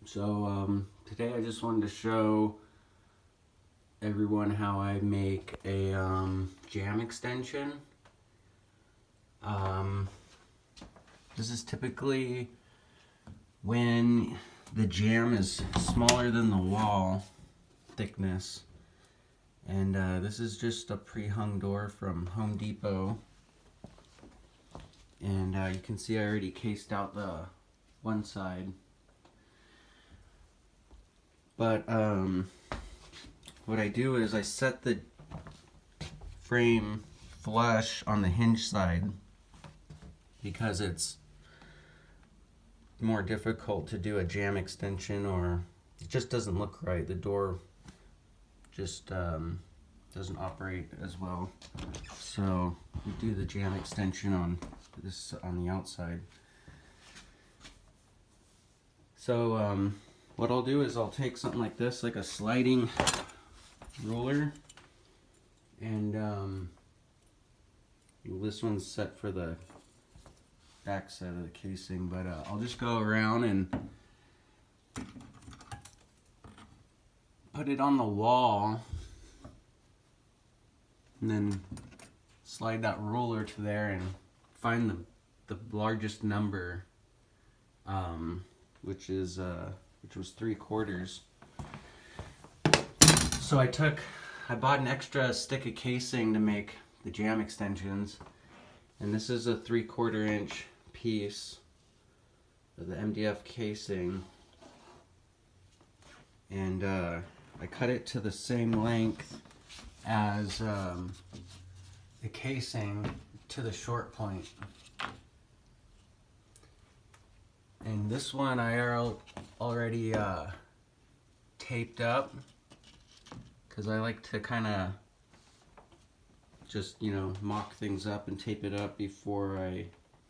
Today I just wanted to show everyone how I make a jam extension. This is typically when the jam is smaller than the wall thickness. And this is just a pre-hung door from Home Depot. And you can see I already cased out the one side. But what I do is I set the frame flush on the hinge side because it's more difficult to do a jam extension, or it just doesn't look right. The door just doesn't operate as well. So we do the jam extension on the outside. So what I'll do is I'll take something like this, like a sliding ruler, and this one's set for the back side of the casing, but I'll just go around and put it on the wall and then slide that ruler to there and find the largest number, which was 3/4. So I bought an extra stick of casing to make the jam extensions, and this is a 3/4 inch piece of the MDF casing, and I cut it to the same length as the casing to the short point. And this one I already taped up, because I like to kind of just, mock things up and tape it up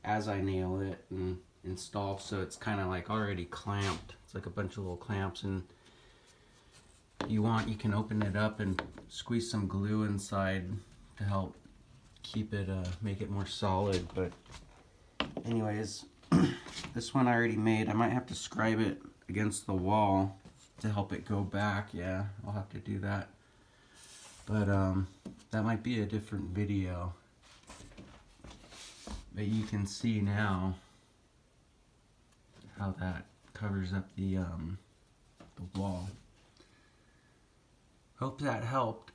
as I nail it and install, so it's kind of like already clamped. It's like a bunch of little clamps, and you can open it up and squeeze some glue inside to help keep it, make it more solid. But anyways, this one I already made. I might have to scribe it against the wall to help it go back. Yeah, I'll have to do that. But that might be a different video. But you can see now how that covers up the wall. Hope that helped.